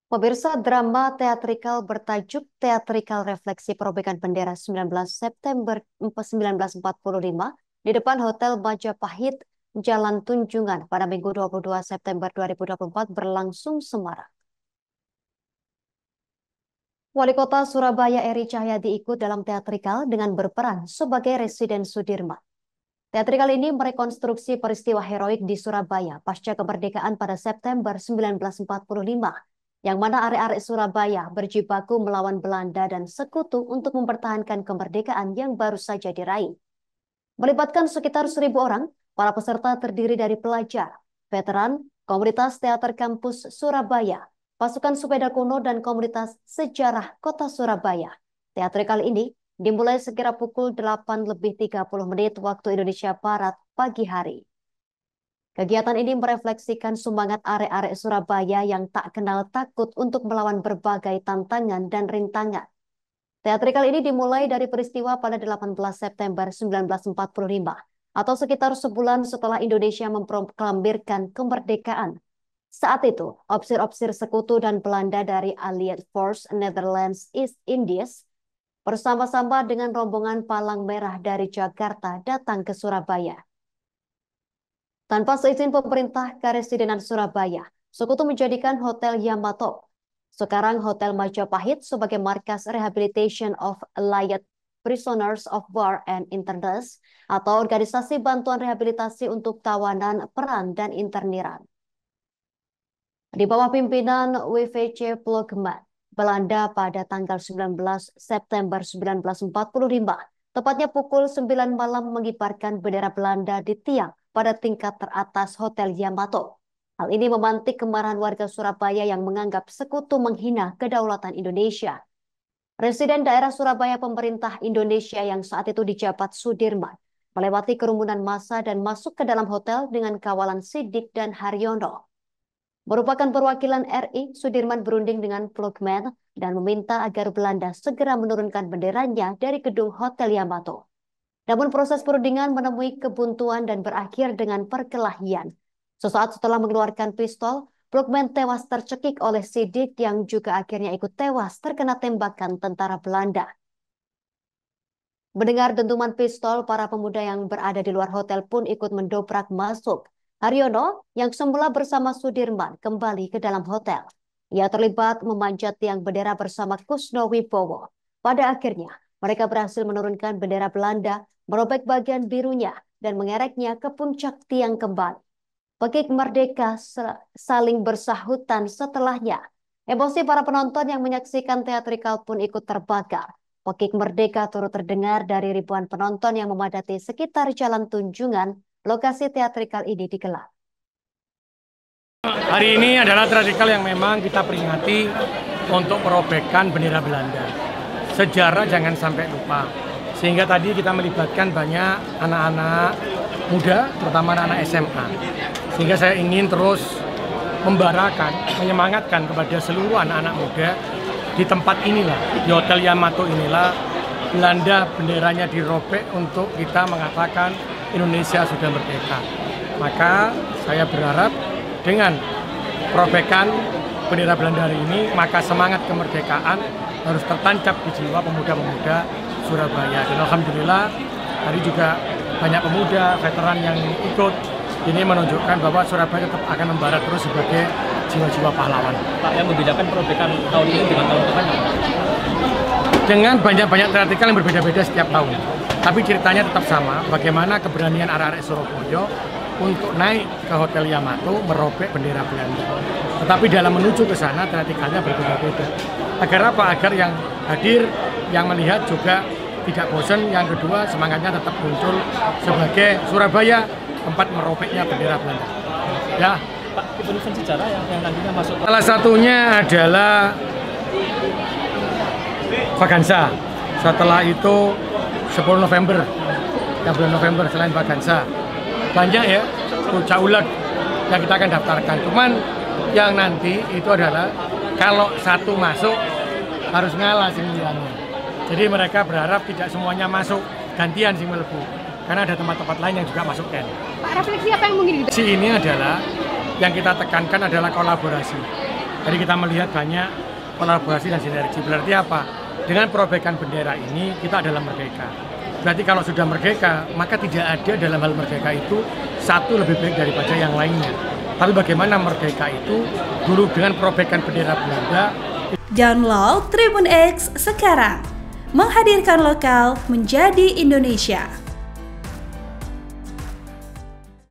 Pemirsa, drama teatrikal bertajuk Teatrikal Refleksi Perobekan Bendera 19 September 1945 di depan Hotel Majapahit, Jalan Tunjungan pada Minggu 22 September 2024 berlangsung semarak. Wali Kota Surabaya Eri Cahyadi ikut dalam teatrikal dengan berperan sebagai Residen Sudirman. Teatrikal ini merekonstruksi peristiwa heroik di Surabaya pasca kemerdekaan pada September 1945, yang mana arek-arek Surabaya berjibaku melawan Belanda dan sekutu untuk mempertahankan kemerdekaan yang baru saja diraih. Melibatkan sekitar 1.000 orang, para peserta terdiri dari pelajar, veteran, komunitas teater kampus Surabaya, pasukan sepeda kuno, dan komunitas sejarah kota Surabaya. Teatrikal ini dimulai sekira pukul 8:30 waktu Indonesia Barat pagi hari. Kegiatan ini merefleksikan semangat arek-arek Surabaya yang tak kenal takut untuk melawan berbagai tantangan dan rintangan. Teatrikal ini dimulai dari peristiwa pada 18 September 1945 atau sekitar sebulan setelah Indonesia memproklamirkan kemerdekaan. Saat itu, opsir-opsir sekutu dan Belanda dari Allied Force Netherlands East Indies bersama-sama dengan rombongan Palang Merah dari Jakarta datang ke Surabaya. Tanpa seizin pemerintah Karesidenan Surabaya, sekutu menjadikan Hotel Yamato, sekarang Hotel Majapahit, sebagai markas Rehabilitation of Allied Prisoners of War and Internees atau organisasi bantuan rehabilitasi untuk tawanan perang dan interniran. Di bawah pimpinan WVC Plogman, Belanda pada tanggal 19 September 1945, tepatnya pukul 9 malam mengibarkan bendera Belanda di tiang pada tingkat teratas Hotel Yamato. Hal ini memantik kemarahan warga Surabaya yang menganggap sekutu menghina kedaulatan Indonesia. Residen daerah Surabaya pemerintah Indonesia yang saat itu dijabat Sudirman melewati kerumunan massa dan masuk ke dalam hotel dengan kawalan Sidik dan Haryono. Merupakan perwakilan RI, Sudirman berunding dengan Plogman dan meminta agar Belanda segera menurunkan benderanya dari gedung Hotel Yamato. Namun proses perundingan menemui kebuntuan dan berakhir dengan perkelahian. Sesaat setelah mengeluarkan pistol, Plogman tewas tercekik oleh Sidik yang juga akhirnya ikut tewas terkena tembakan tentara Belanda. Mendengar dentuman pistol, para pemuda yang berada di luar hotel pun ikut mendobrak masuk. Haryono yang semula bersama Sudirman kembali ke dalam hotel. Ia terlibat memanjat tiang bendera bersama Kusno Wibowo. Pada akhirnya, mereka berhasil menurunkan bendera Belanda, merobek bagian birunya, dan mengereknya ke puncak tiang kembali. Pekik merdeka saling bersahutan setelahnya. Emosi para penonton yang menyaksikan teatrikal pun ikut terbakar. Pekik merdeka turut terdengar dari ribuan penonton yang memadati sekitar Jalan Tunjungan, lokasi teatrikal ini digelar. Hari ini adalah teatrikal yang memang kita peringati untuk merobekan bendera Belanda. Sejarah jangan sampai lupa. Sehingga tadi kita melibatkan banyak anak-anak muda, terutama anak-anak SMA. Sehingga saya ingin terus membarakan, menyemangatkan kepada seluruh anak-anak muda di tempat inilah, di Hotel Yamato inilah, Belanda benderanya dirobek untuk kita mengatakan Indonesia sudah merdeka. Maka saya berharap dengan perobekan bendera Belanda hari ini, maka semangat kemerdekaan harus tertancap di jiwa pemuda-pemuda Surabaya. Dan alhamdulillah hari juga banyak pemuda veteran yang ikut. Ini menunjukkan bahwa Surabaya tetap akan membara terus sebagai jiwa-jiwa pahlawan. Pak, yang membedakan perobekan tahun ini dengan tahun depannya? Dengan banyak-banyak teatrikal yang berbeda-beda setiap tahun. Tapi ceritanya tetap sama, bagaimana keberanian arek-arek Surabaya untuk naik ke Hotel Yamato merobek bendera Belanda. Tetapi dalam menuju ke sana teatrikalnya berbeda-beda. Agar apa? Agar yang hadir, yang melihat juga tidak bosan. Yang kedua, semangatnya tetap muncul sebagai Surabaya tempat merobeknya bendera Belanda. Ya. Pak, event sejarah yang nantinya masuk. Salah satunya adalah Vaganza. Setelah itu 10 November, yang bulan November selain Vaganza. Banyak ya, Puncak Uleg yang kita akan daftarkan. Cuman yang nanti itu adalah kalau satu masuk harus ngalah sing liyane. Jadi mereka berharap tidak semuanya masuk, gantian sing mlebu. Karena ada tempat-tempat lain yang juga masuk kan. Pak, refleksi apa yang mungkin Si ini adalah yang kita tekankan adalah kolaborasi. Jadi kita melihat banyak kolaborasi dan sinergi. Berarti apa? Dengan perobekan bendera ini kita adalah merdeka. Berarti kalau sudah merdeka, maka tidak ada dalam hal merdeka itu satu lebih baik daripada yang lainnya. Tapi bagaimana merdeka itu dulu dengan perobekan bendera Belanda. Download Tribun X sekarang, menghadirkan lokal menjadi Indonesia.